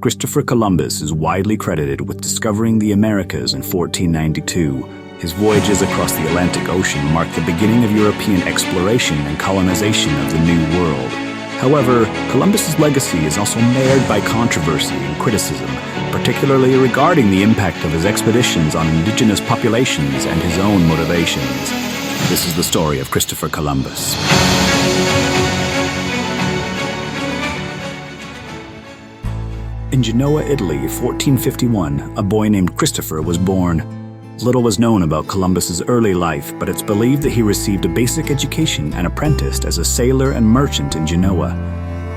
Christopher Columbus is widely credited with discovering the Americas in 1492. His voyages across the Atlantic Ocean marked the beginning of European exploration and colonization of the New World. However, Columbus's legacy is also marred by controversy and criticism, particularly regarding the impact of his expeditions on indigenous populations and his own motivations. This is the story of Christopher Columbus. In Genoa, Italy, 1451, a boy named Christopher was born. Little was known about Columbus's early life, but it's believed that he received a basic education and apprenticed as a sailor and merchant in Genoa.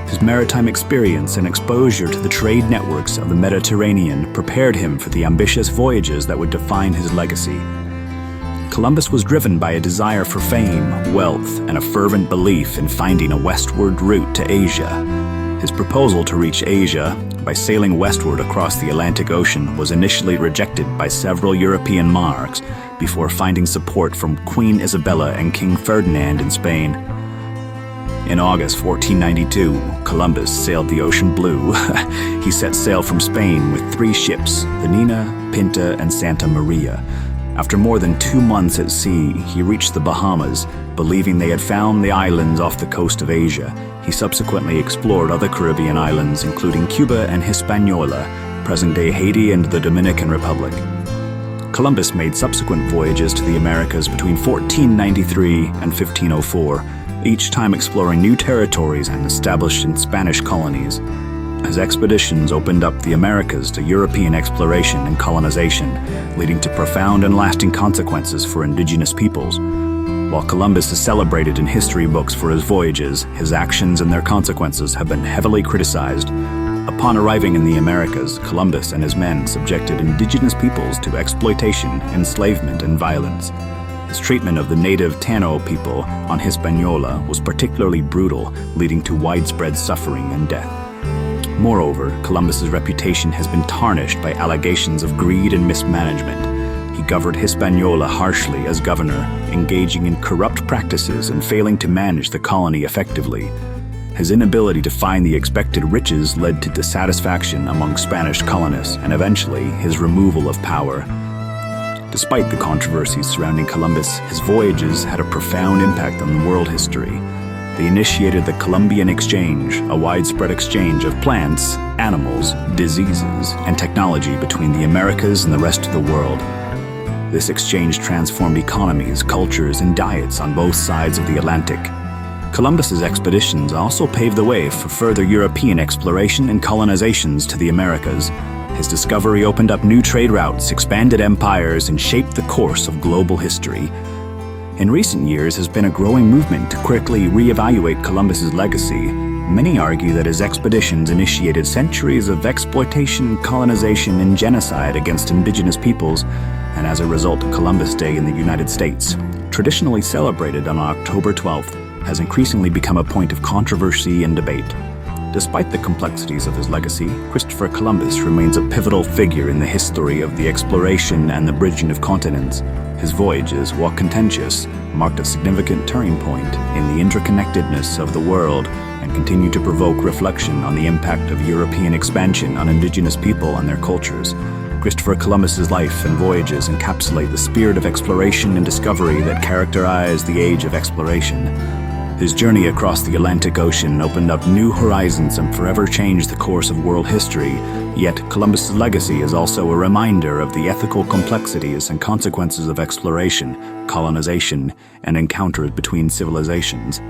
His maritime experience and exposure to the trade networks of the Mediterranean prepared him for the ambitious voyages that would define his legacy. Columbus was driven by a desire for fame, wealth, and a fervent belief in finding a westward route to Asia. His proposal to reach Asia by sailing westward across the Atlantic Ocean was initially rejected by several European monarchs before finding support from Queen Isabella and King Ferdinand in Spain. In August 1492, Columbus sailed the ocean blue. He set sail from Spain with 3 ships, the Nina, Pinta, and Santa Maria. After more than 2 months at sea, he reached the Bahamas, believing they had found the islands off the coast of Asia. He subsequently explored other Caribbean islands, including Cuba and Hispaniola, present-day Haiti and the Dominican Republic. Columbus made subsequent voyages to the Americas between 1493 and 1504, each time exploring new territories and established in Spanish colonies. His expeditions opened up the Americas to European exploration and colonization, leading to profound and lasting consequences for indigenous peoples. While Columbus is celebrated in history books for his voyages, his actions and their consequences have been heavily criticized. Upon arriving in the Americas, Columbus and his men subjected indigenous peoples to exploitation, enslavement, and violence. His treatment of the native Tano people on Hispaniola was particularly brutal, leading to widespread suffering and death. Moreover, Columbus's reputation has been tarnished by allegations of greed and mismanagement. He governed Hispaniola harshly as governor, engaging in corrupt practices and failing to manage the colony effectively. His inability to find the expected riches led to dissatisfaction among Spanish colonists and eventually his removal of power. Despite the controversies surrounding Columbus, his voyages had a profound impact on world history. They initiated the Columbian Exchange, a widespread exchange of plants, animals, diseases, and technology between the Americas and the rest of the world. This exchange transformed economies, cultures, and diets on both sides of the Atlantic. Columbus's expeditions also paved the way for further European exploration and colonizations to the Americas. His discovery opened up new trade routes, expanded empires, and shaped the course of global history. In recent years, has been a growing movement to quickly reevaluate Columbus's legacy. Many argue that his expeditions initiated centuries of exploitation, colonization, and genocide against indigenous peoples, and as a result, Columbus Day in the United States, traditionally celebrated on October 12th, has increasingly become a point of controversy and debate. Despite the complexities of his legacy, Christopher Columbus remains a pivotal figure in the history of the exploration and the bridging of continents. His voyages, while contentious, marked a significant turning point in the interconnectedness of the world and continue to provoke reflection on the impact of European expansion on indigenous people and their cultures. Christopher Columbus's life and voyages encapsulate the spirit of exploration and discovery that characterized the age of exploration. His journey across the Atlantic Ocean opened up new horizons and forever changed the course of world history. Yet, Columbus's legacy is also a reminder of the ethical complexities and consequences of exploration, colonization, and encounters between civilizations.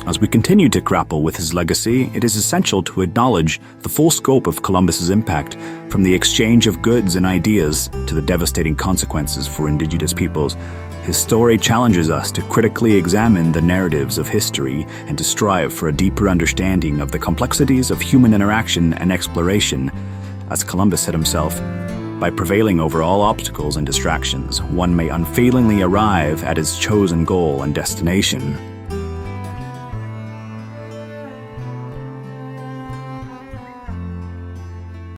As we continue to grapple with his legacy, it is essential to acknowledge the full scope of Columbus's impact, from the exchange of goods and ideas to the devastating consequences for indigenous peoples. His story challenges us to critically examine the narratives of history and to strive for a deeper understanding of the complexities of human interaction and exploration. As Columbus said himself, by prevailing over all obstacles and distractions, one may unfailingly arrive at his chosen goal and destination.